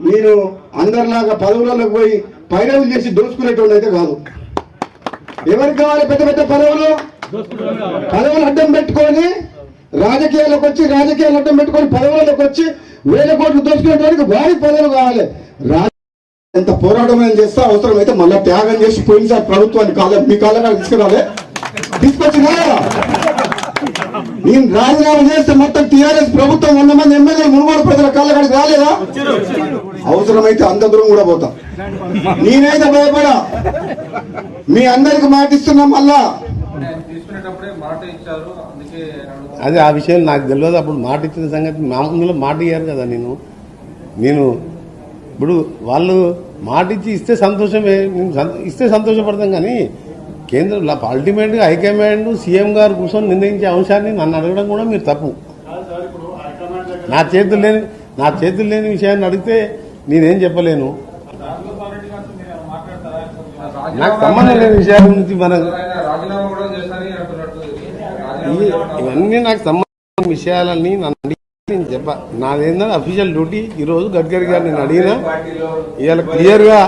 నేను అందరిలాగా పదవులకు పోయి పైరవులు చేసి దోచుకునేటోళ్ళు అయితే కాదు. ఎవరికి కావాలి పెద్ద పెద్ద పదవులు? పదవులు అడ్డం పెట్టుకొని రాజకీయాలకు వచ్చి రాజకీయాలు అడ్డం పెట్టుకొని పదవులకు వచ్చి వేల కోట్లు దోచుకునేటానికి వారి పదవులు కావాలి. ఎంత పోరాటం చేస్తే అవసరం అయితే మళ్ళీ త్యాగం చేసి పోయినసారి ప్రభుత్వాన్ని మీ కాళ్ళ తీసుకురాలే, తీసుకొచ్చినా నేను రాజీనామా చేస్తే మొత్తం టీఆర్ఎస్ ప్రభుత్వం 100 మంది ఎమ్మెల్యేలు మునుగోడు ప్రజల కాళ్ళకాడికి రాలేదా? అవసరమైతే అంత దూరం కూడా పోతా. నేనైతే భయపడా, మీ అందరికి మాట ఇస్తున్నా. మళ్ళా అదే ఆ విషయం నాకు తెలియదు. అప్పుడు మాట ఇచ్చిన సంగతి మామూలుగా మాట ఇయ్యారు కదా. నేను ఇప్పుడు వాళ్ళు మాట ఇస్తే సంతోషమే, నేను ఇస్తే సంతోషపడతాం. కానీ కేంద్రంలో అల్టిమేట్గా హైకమాండ్ సీఎం గారు కూర్చొని నిర్ణయించే అంశాన్ని నన్ను అడగడం కూడా మీరు తప్పు. నా చేతులు లేని విషయాన్ని అడిగితే నేనేం చెప్పలేను. నాకు సంబంధం లేని విషయాల గురించి ఇవన్నీ నాకు సంబంధించిన విషయాలని నన్ను నేను చెప్ప. నాదేంటంటే అఫీషియల్ డ్యూటీ. ఈరోజు గడ్కరీ గారు నేను అడిగినా ఇవాళ క్లియర్గా